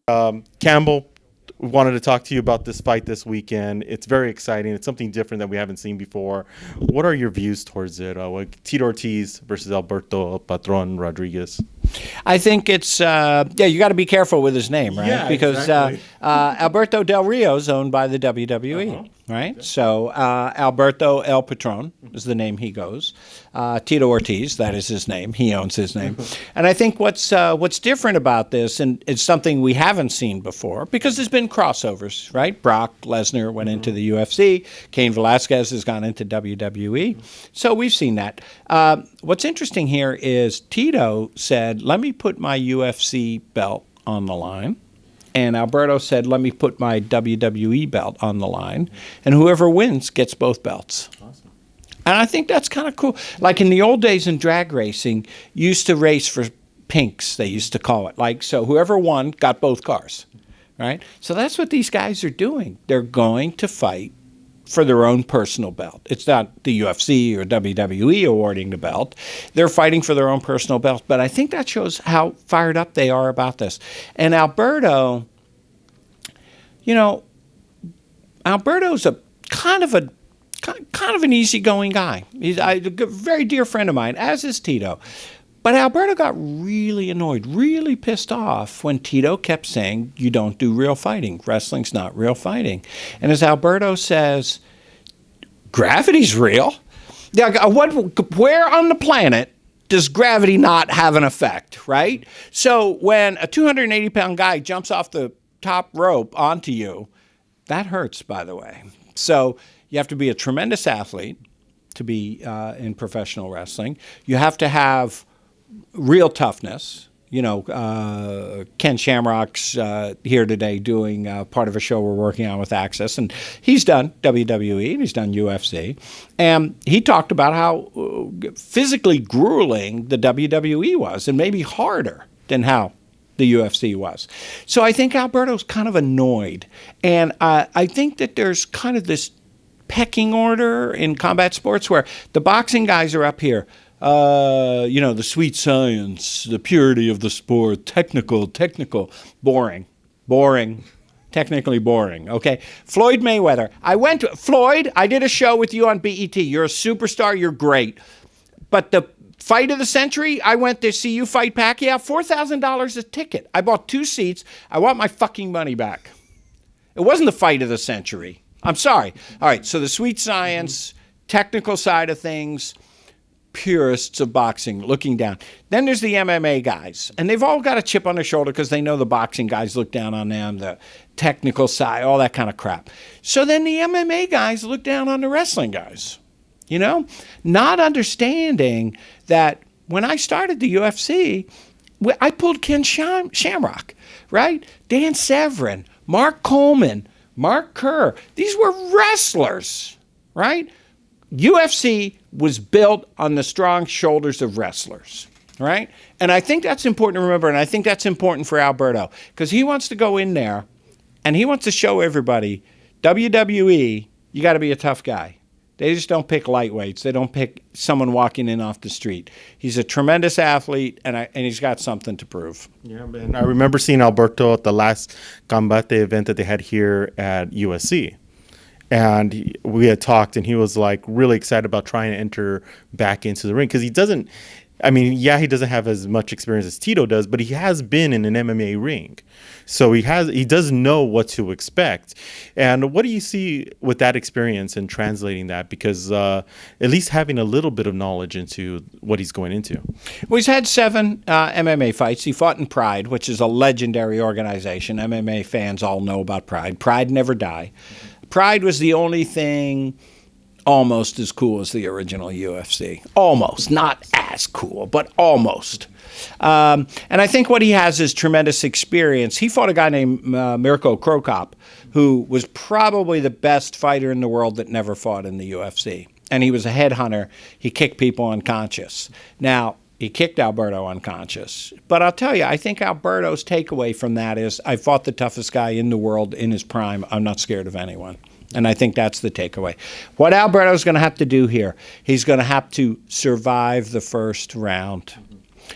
Campbell, wanted to talk to you about this fight this weekend. It's very exciting. It's something different that we haven't seen before. What are your views towards it? Tito Ortiz versus Alberto El Patron Rodriguez. I think it's you got to be careful with his name, right? Yeah, because exactly. Alberto Del Rio is owned by the WWE, right? So Alberto El Patron is the name he goes. Tito Ortiz, that is his name. He owns his name. And I think what's different about this, and it's something we haven't seen before, because there's been crossovers, right? Brock Lesnar went into the UFC. Cain Velasquez has gone into WWE. So we've seen that. What's interesting here is Tito said, let me put my UFC belt on the line. And Alberto said, let me put my WWE belt on the line. And whoever wins gets both belts. Awesome. And I think that's kind of cool. Like in the old days in drag racing, you used to race for pinks, they used to call it. Like, so whoever won got both cars, right? So that's what these guys are doing. They're going to fight for their own personal belt. It's not the UFC or WWE awarding the belt. They're fighting for their own personal belt. But I think that shows how fired up they are about this. And Alberto, Alberto's a kind of an easygoing guy. He's a very dear friend of mine, as is Tito. But Alberto got really annoyed, really pissed off when Tito kept saying, you don't do real fighting. Wrestling's not real fighting. And as Alberto says, gravity's real. Yeah, where on the planet does gravity not have an effect, right? So when a 280-pound guy jumps off the top rope onto you, that hurts, by the way. So you have to be a tremendous athlete to be in professional wrestling. You have to have real toughness. Ken Shamrock's here today doing part of a show we're working on with Access, and he's done WWE and he's done UFC, and he talked about how physically grueling the WWE was, and maybe harder than how the UFC was. So I think Alberto's kind of annoyed, and I think that there's kind of this pecking order in combat sports where the boxing guys are up here. The sweet science, the purity of the sport, technical, boring, technically boring, okay? Floyd Mayweather. I did a show with you on BET. You're a superstar, you're great. But the fight of the century, I went to see you fight Pacquiao, $4,000 a ticket. I bought 2 seats. I want my fucking money back. It wasn't the fight of the century. I'm sorry. All right, so the sweet science, technical side of things, purists of boxing looking down. Then there's the MMA guys, and they've all got a chip on their shoulder because they know the boxing guys look down on them, the technical side, all that kind of crap. So then the MMA guys look down on the wrestling guys, not understanding that when I started the UFC, I pulled Ken Shamrock, right? Dan Severn, Mark Coleman, Mark Kerr. These were wrestlers, right? UFC was built on the strong shoulders of wrestlers, right? And I think that's important to remember, and I think that's important for Alberto, because he wants to go in there, and he wants to show everybody, WWE, you got to be a tough guy. They just don't pick lightweights. They don't pick someone walking in off the street. He's a tremendous athlete, and he's got something to prove. Yeah, man. I remember seeing Alberto at the last Combate event that they had here at USC. And we had talked, and he was like really excited about trying to enter back into the ring because he doesn't have as much experience as Tito does, but he has been in an MMA ring. So he does know what to expect. And what do you see with that experience and translating that? Because at least having a little bit of knowledge into what he's going into. Well, he's had 7 MMA fights. He fought in Pride, which is a legendary organization. MMA fans all know about Pride. Pride never die. Pride was the only thing almost as cool as the original UFC. Almost. Not as cool, but almost. And I think what he has is tremendous experience. He fought a guy named Mirko Cro Cop, who was probably the best fighter in the world that never fought in the UFC. And he was a headhunter. He kicked people unconscious. Now, he kicked Alberto unconscious. But I'll tell you, I think Alberto's takeaway from that is, I fought the toughest guy in the world in his prime. I'm not scared of anyone. And I think that's the takeaway. What Alberto's going to have to do here, he's going to have to survive the first round.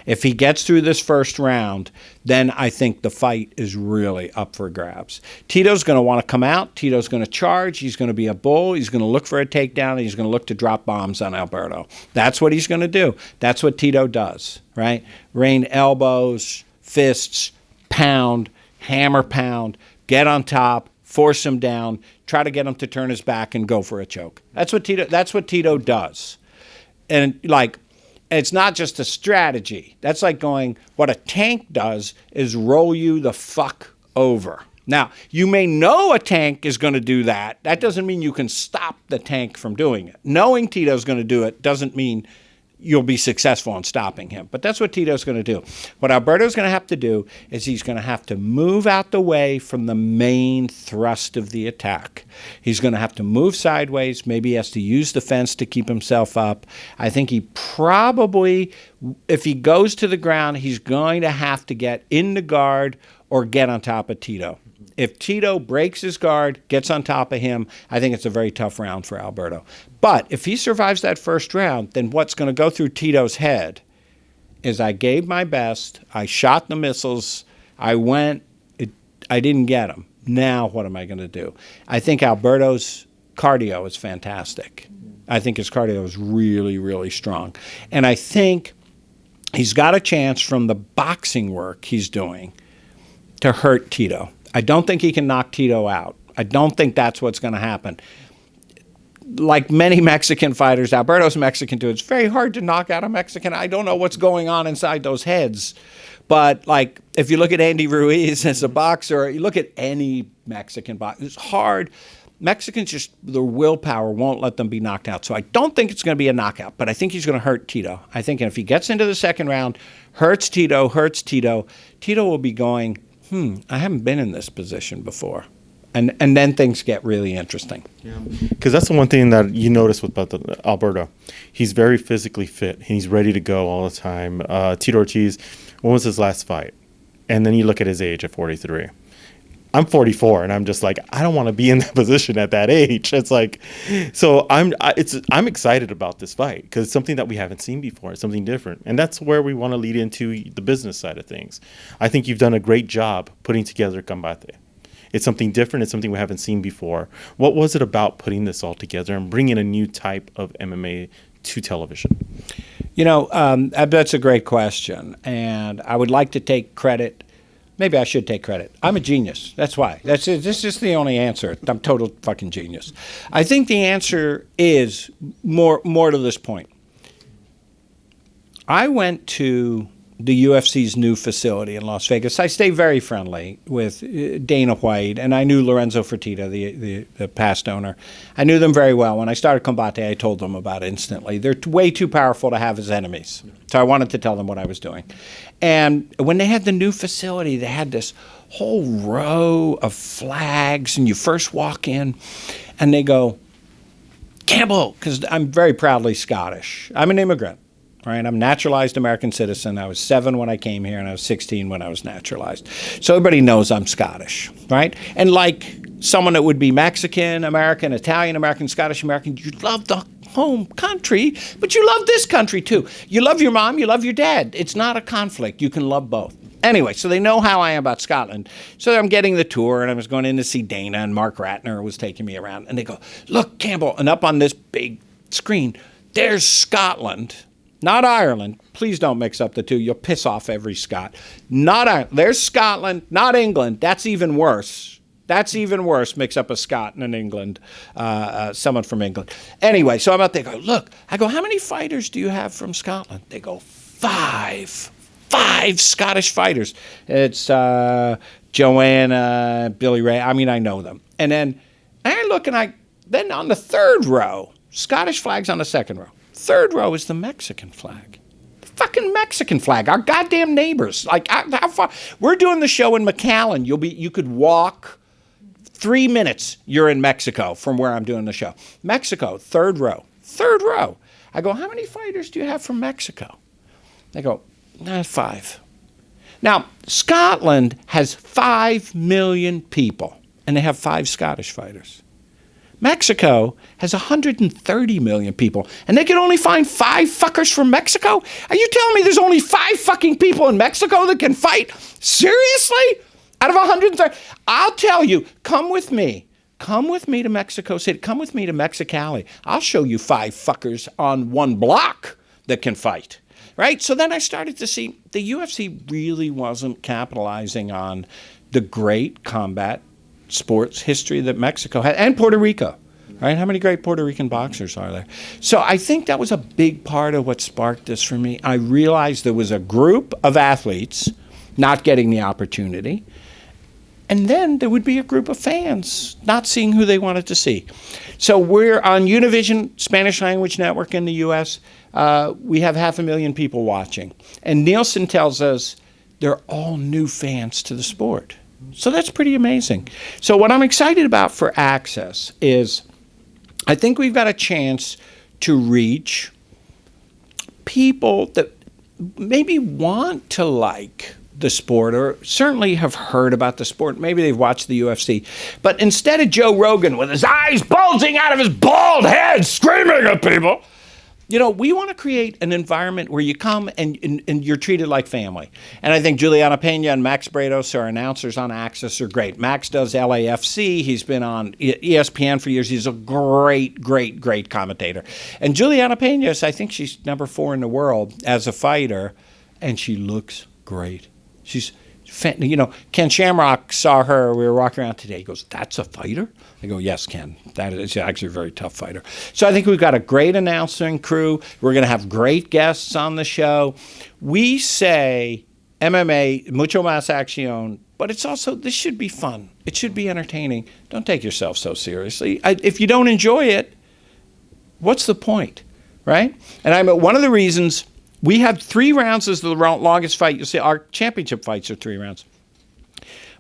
If he gets through this first round, then I think the fight is really up for grabs. Tito's going to want to come out. Tito's going to charge. He's going to be a bull. He's going to look for a takedown, and he's going to look to drop bombs on Alberto. That's what he's going to do. That's what Tito does, right? Rain elbows, fists, pound, hammer pound, get on top, force him down, try to get him to turn his back and go for a choke. That's what Tito does. And like, it's not just a strategy. That's like going, what a tank does is roll you the fuck over. Now, you may know a tank is going to do that. That doesn't mean you can stop the tank from doing it. Knowing Tito's going to do it doesn't mean you'll be successful in stopping him. But that's what Tito's going to do. What Alberto's going to have to do is he's going to have to move out the way from the main thrust of the attack. He's going to have to move sideways. Maybe he has to use the fence to keep himself up. I think he probably, if he goes to the ground, he's going to have to get in the guard or get on top of Tito. If Tito breaks his guard, gets on top of him, I think it's a very tough round for Alberto. But if he survives that first round, then what's going to go through Tito's head is I gave my best, I shot the missiles, I didn't get them. Now what am I going to do? I think Alberto's cardio is fantastic. I think his cardio is really, really strong. And I think he's got a chance from the boxing work he's doing to hurt Tito. I don't think he can knock Tito out. I don't think that's what's going to happen. Like many Mexican fighters, Alberto's Mexican too. It's very hard to knock out a Mexican. I don't know what's going on inside those heads. But like if you look at Andy Ruiz as a boxer, you look at any Mexican boxer, it's hard. Mexicans just, their willpower won't let them be knocked out. So I don't think it's going to be a knockout, but I think he's going to hurt Tito. I think if he gets into the second round, hurts Tito, Tito will be going, I haven't been in this position before. And then things get really interesting. Yeah, because that's the one thing that you notice with Alberto. He's very physically fit. He's ready to go all the time. Tito Ortiz, when was his last fight? And then you look at his age at 43. I'm 44, and I'm just like, I don't want to be in that position at that age. It's like, so I'm excited about this fight because it's something that we haven't seen before. It's something different, and that's where we want to lead into the business side of things. I think you've done a great job putting together Combate. It's something different. It's something we haven't seen before. What was it about putting this all together and bringing a new type of MMA to television? You know, that's a great question, and I would like to take credit. Maybe I should take credit. I'm a genius. That's why. This is the only answer. I'm total fucking genius. I think the answer is more to this point. I went to the UFC's new facility in Las Vegas. I stay very friendly with Dana White, and I knew Lorenzo Fertitta, the past owner. I knew them very well. When I started Combate, I told them about it instantly. They're way too powerful to have as enemies. So I wanted to tell them what I was doing. And when they had the new facility, they had this whole row of flags, and you first walk in, and they go, Campbell, because I'm very proudly Scottish. I'm an immigrant. Right? I'm a naturalized American citizen. I was 7 when I came here, and I was 16 when I was naturalized. So everybody knows I'm Scottish, right? And like someone that would be Mexican, American, Italian, American, Scottish, American, you love the home country, but you love this country too. You love your mom, you love your dad. It's not a conflict. You can love both. Anyway, so they know how I am about Scotland. So I'm getting the tour, and I was going in to see Dana, and Mark Ratner was taking me around. And they go, look, Campbell, and up on this big screen, there's Scotland. Not Ireland. Please don't mix up the two. You'll piss off every Scot. Not Ireland. There's Scotland, not England. That's even worse. That's even worse. Mix up a Scot and an England, someone from England. Anyway, so I'm out there. Go, look. I go, how many fighters do you have from Scotland? They go, 5. 5 Scottish fighters. It's Joanna, Billy Ray. I mean, I know them. And then I look, and then on the third row, Scottish flags on the second row. Third row is the Mexican flag. The fucking Mexican flag. Our goddamn neighbors. Like, how far? We're doing the show in McAllen. You could walk 3 minutes. You're in Mexico from where I'm doing the show. Mexico, third row. Third row. I go, how many fighters do you have from Mexico? They go, 5. Now, Scotland has 5 million people, and they have 5 Scottish fighters. Mexico has 130 million people, and they can only find 5 fuckers from Mexico? Are you telling me there's only 5 fucking people in Mexico that can fight? Seriously? Out of 130? I'll tell you, come with me. Come with me to Mexico City. Come with me to Mexicali. I'll show you 5 fuckers on one block that can fight. Right? So then I started to see the UFC really wasn't capitalizing on the great combat sports history that Mexico had, and Puerto Rico, right? How many great Puerto Rican boxers are there? So I think that was a big part of what sparked this for me. I realized there was a group of athletes not getting the opportunity, and then there would be a group of fans not seeing who they wanted to see. So we're on Univision Spanish language network in the U.S. We have 500,000 people watching, and Nielsen tells us they're all new fans to the sport. So that's pretty amazing. So what I'm excited about for Access is I think we've got a chance to reach people that maybe want to like the sport or certainly have heard about the sport. Maybe they've watched the UFC. But instead of Joe Rogan with his eyes bulging out of his bald head screaming at people, you know, we want to create an environment where you come and you're treated like family. And I think Juliana Pena and Max Bredos, our announcers on Access, are great. Max does LAFC. He's been on ESPN for years. He's a great, great, great commentator. And Juliana Pena, I think she's number 4 in the world as a fighter, and she looks great. She's, you know, Ken Shamrock saw her. We were walking around today. He goes, "That's a fighter?" I go, "Yes, Ken. That is actually a very tough fighter." So I think we've got a great announcing crew. We're going to have great guests on the show. We say MMA, mucho más acción, but it's also, this should be fun. It should be entertaining. Don't take yourself so seriously. If you don't enjoy it, what's the point, right? And one of the reasons we had 3 rounds as the longest fight. You'll see our championship fights are 3 rounds.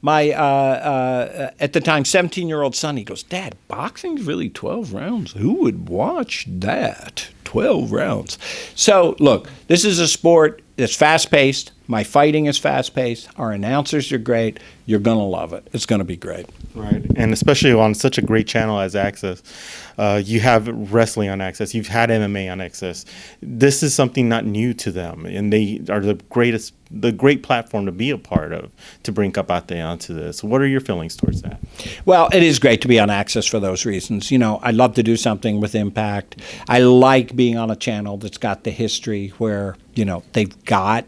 My, at the time, 17-year-old son, he goes, "Dad, boxing's really 12 rounds. Who would watch that? 12 rounds." So, look, this is a sport that's fast-paced. My fighting is fast-paced. Our announcers are great. You're going to love it. It's going to be great. Right. And especially on such a great channel as Access. You have wrestling on Access. You've had MMA on Access. This is something not new to them. And they are the great platform to be a part of, to bring Combate onto this. What are your feelings towards that? Well, it is great to be on Access for those reasons. You know, I love to do something with impact. I like being on a channel that's got the history where, you know, they've got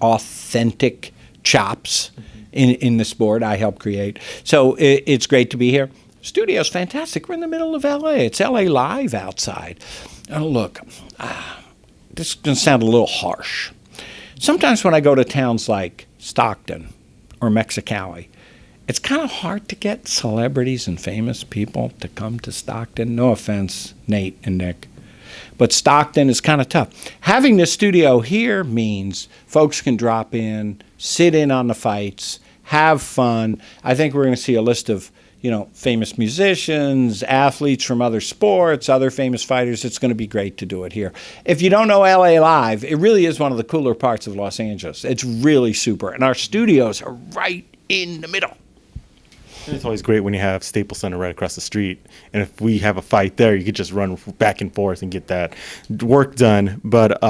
authentic chops in the sport I helped create. So it's great to be here. Studio's fantastic. We're in the middle of LA. It's LA Live outside. Oh, look, this is going to sound a little harsh. Sometimes when I go to towns like Stockton or Mexicali, it's kind of hard to get celebrities and famous people to come to Stockton. No offense, Nate and Nick. But Stockton is kind of tough. Having this studio here means folks can drop in, sit in on the fights, have fun. I think we're going to see a list of, you know, famous musicians, athletes from other sports, other famous fighters. It's going to be great to do it here. If you don't know LA Live, it really is one of the cooler parts of Los Angeles. It's really super. And our studios are right in the middle. It's always great when you have Staples Center right across the street. And if we have a fight there, you could just run back and forth and get that work done. But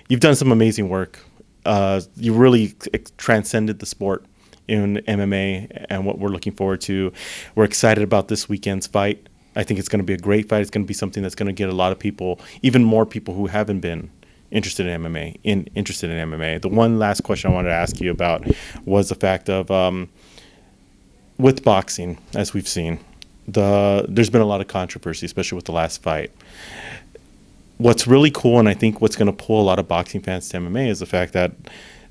you've done some amazing work. You really transcended the sport in MMA and what we're looking forward to. We're excited about this weekend's fight. I think it's going to be a great fight. It's going to be something that's going to get a lot of people, even more people who haven't been interested in MMA, The one last question I wanted to ask you about was the fact of with boxing, as we've seen, there's been a lot of controversy, especially with the last fight. What's really cool, and I think what's going to pull a lot of boxing fans to MMA, is the fact that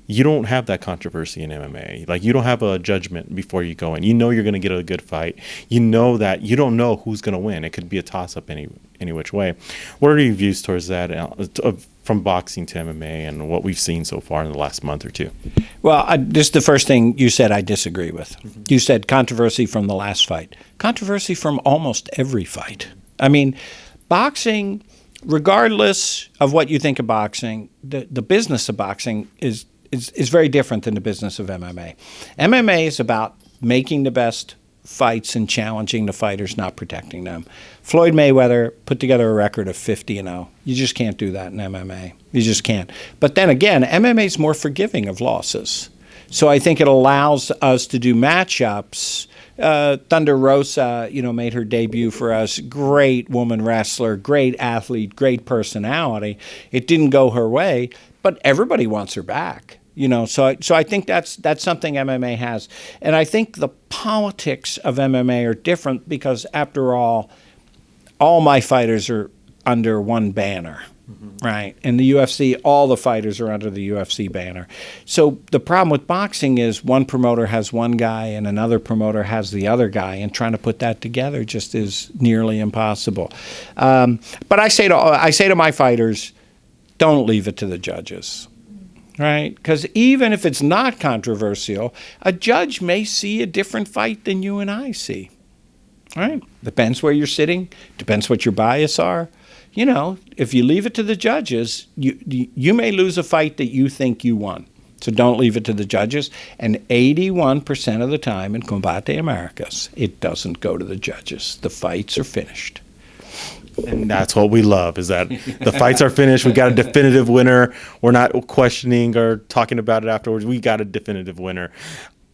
you don't have that controversy in MMA. Like, you don't have a judgment before you go in. You know you're going to get a good fight. You know that you don't know who's going to win. It could be a toss-up any which way. What are your views towards that, from boxing to MMA and what we've seen so far in the last month or two? Well, this is the first thing you said I disagree with. Mm-hmm. You said controversy from the last fight. Controversy from almost every fight. I mean, boxing, regardless of what you think of boxing, the business of boxing is very different than the business of MMA. MMA is about making the best fights and challenging the fighters, not protecting them. Floyd Mayweather put together a record of 50-0. You just can't do that in MMA. You just can't. But then again, MMA is more forgiving of losses. So I think it allows us to do matchups. Thunder Rosa, made her debut for us. Great woman wrestler, great athlete, great personality. It didn't go her way, but everybody wants her back. So I think that's something MMA has. And I think the politics of MMA are different because, after all my fighters are under one banner, right? In the UFC, all the fighters are under the UFC banner. So the problem with boxing is one promoter has one guy and another promoter has the other guy, and trying to put that together just is nearly impossible. But I say to my fighters, don't leave it to the judges. Right? Because even if it's not controversial, a judge may see a different fight than you and I see. Right? Depends where you're sitting. Depends what your bias are. If you leave it to the judges, you may lose a fight that you think you won. So don't leave it to the judges. And 81% of the time in Combate Americas, it doesn't go to the judges. The fights are finished. And that's what we love, is that the fights are finished. We got a definitive winner. We're not questioning or talking about it afterwards. We got a definitive winner.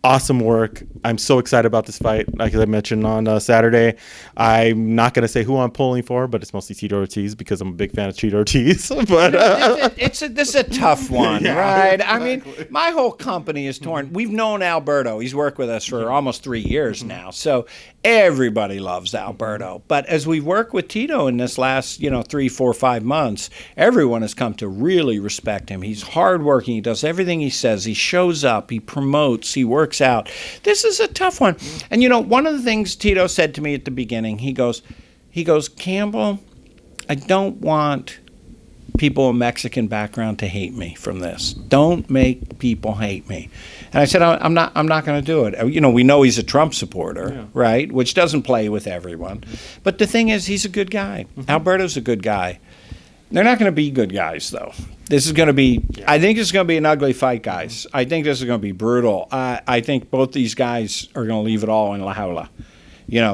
Awesome work. I'm so excited about this fight. Like I mentioned on Saturday, I'm not going to say who I'm pulling for, but it's mostly Tito Ortiz because I'm a big fan of Tito Ortiz. But this is a tough one, right? Exactly. I mean, my whole company is torn. We've known Alberto. He's worked with us for almost 3 years now. So everybody loves Alberto. But as we work with Tito in this last, 3, 4, 5 months, everyone has come to really respect him. He's hardworking. He does everything he says. He shows up. He promotes. He works out. This is a tough one. And one of the things Tito said to me at the beginning, he goes, Campbell, I don't want people of Mexican background to hate me from this. Don't make people hate me. And I said, I'm not going to do it. We know he's a Trump supporter, right? Which doesn't play with everyone. But the thing is, he's a good guy. Alberto's a good guy. They're not going to be good guys, though. This is going to be, I think it's going to be an ugly fight, guys. I think this is going to be brutal. I think both these guys are going to leave it all in La Jaula.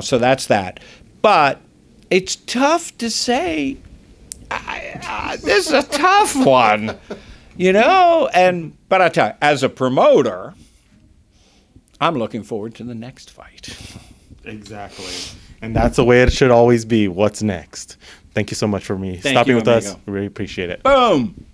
So that's that. But it's tough to say. This is a tough one, But I tell you, as a promoter, I'm looking forward to the next fight. Exactly. And that's the way it should always be. What's next? Thank you so much for stopping with us. We really appreciate it. Boom.